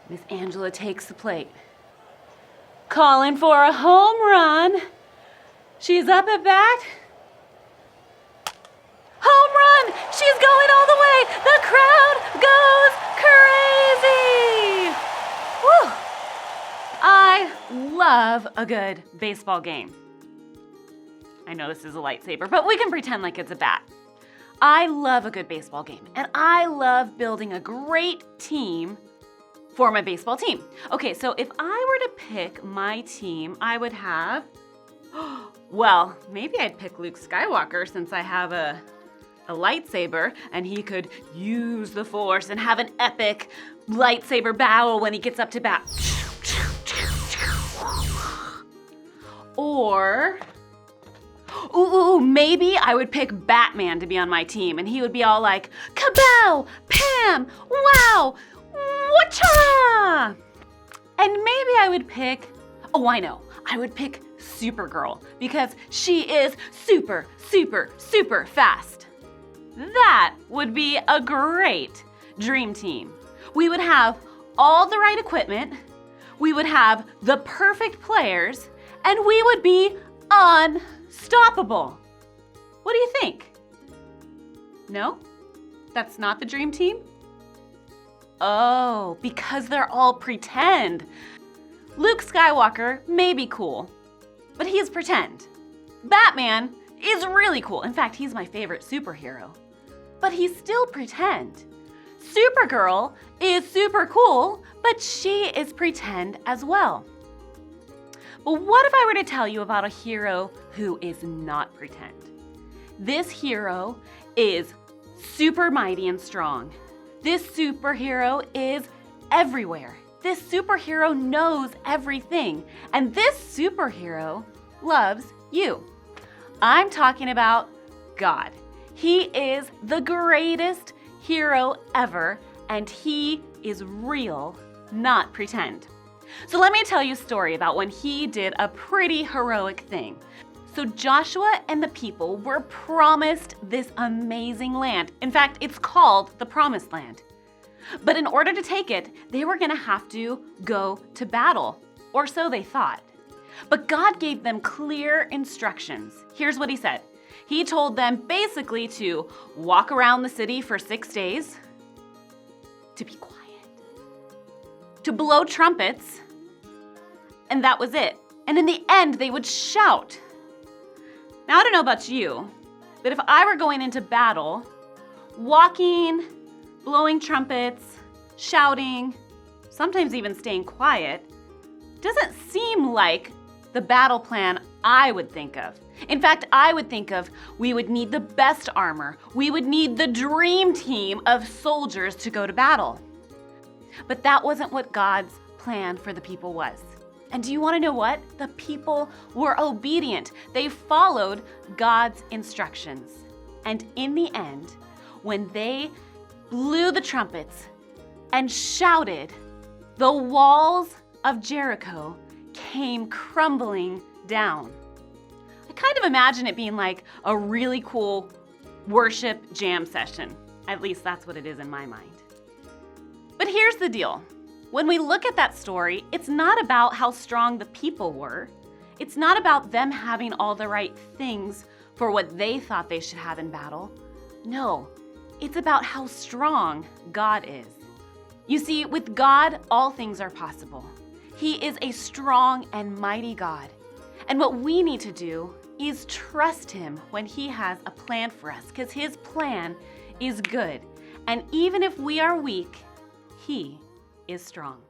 Miss Angela takes the plate. Calling for a home run. She's up at bat. Home run! She's going all the way! The crowd goes crazy! Woo! I love a good baseball game. I know this is a lightsaber, but we can pretend like it's a bat. I love a good baseball game, and I love building a great team for my baseball team. Okay, so if I were to pick my team, I would have, well, maybe I'd pick Luke Skywalker since I have a lightsaber and he could use the Force and have an epic lightsaber battle when he gets up to bat. Or, maybe I would pick Batman to be on my team and he would be all like, kabow, Pam, wow, whatcha? And maybe I would pick, I would pick Supergirl because she is super, super, super fast. That would be a great dream team. We would have all the right equipment, we would have the perfect players, and we would be unstoppable. What do you think? No? That's not the dream team? Oh, because they're all pretend. Luke Skywalker may be cool, but he's pretend. Batman is really cool. In fact, he's my favorite superhero. But he's still pretend. Supergirl is super cool, but she is pretend as well. But what if I were to tell you about a hero who is not pretend? This hero is super mighty and strong. This superhero is everywhere. This superhero knows everything. And this superhero loves you. I'm talking about God. He is the greatest hero ever, and he is real, not pretend. So let me tell you a story about when he did a pretty heroic thing. So Joshua and the people were promised this amazing land. In fact, it's called the Promised Land. But in order to take it, they were going to have to go to battle, or so they thought. But God gave them clear instructions. Here's what he said. He told them basically to walk around the city for 6 days, to be quiet, to blow trumpets, and that was it. And in the end, they would shout. Now, I don't know about you, but if I were going into battle, walking, blowing trumpets, shouting, sometimes even staying quiet, doesn't seem like the battle plan I would think of. In fact, I would think of we would need the best armor. We would need the dream team of soldiers to go to battle. But that wasn't what God's plan for the people was. And do you want to know what? The people were obedient. They followed God's instructions. And in the end, when they blew the trumpets and shouted, the walls of Jericho came crumbling down. I kind of imagine it being like a really cool worship jam session. At least that's what it is in my mind. But here's the deal. When we look at that story, it's not about how strong the people were. It's not about them having all the right things for what they thought they should have in battle. No, it's about how strong God is. You see, with God, all things are possible. He is a strong and mighty God. And what we need to do is trust him when he has a plan for us, because his plan is good. And even if we are weak, he is strong.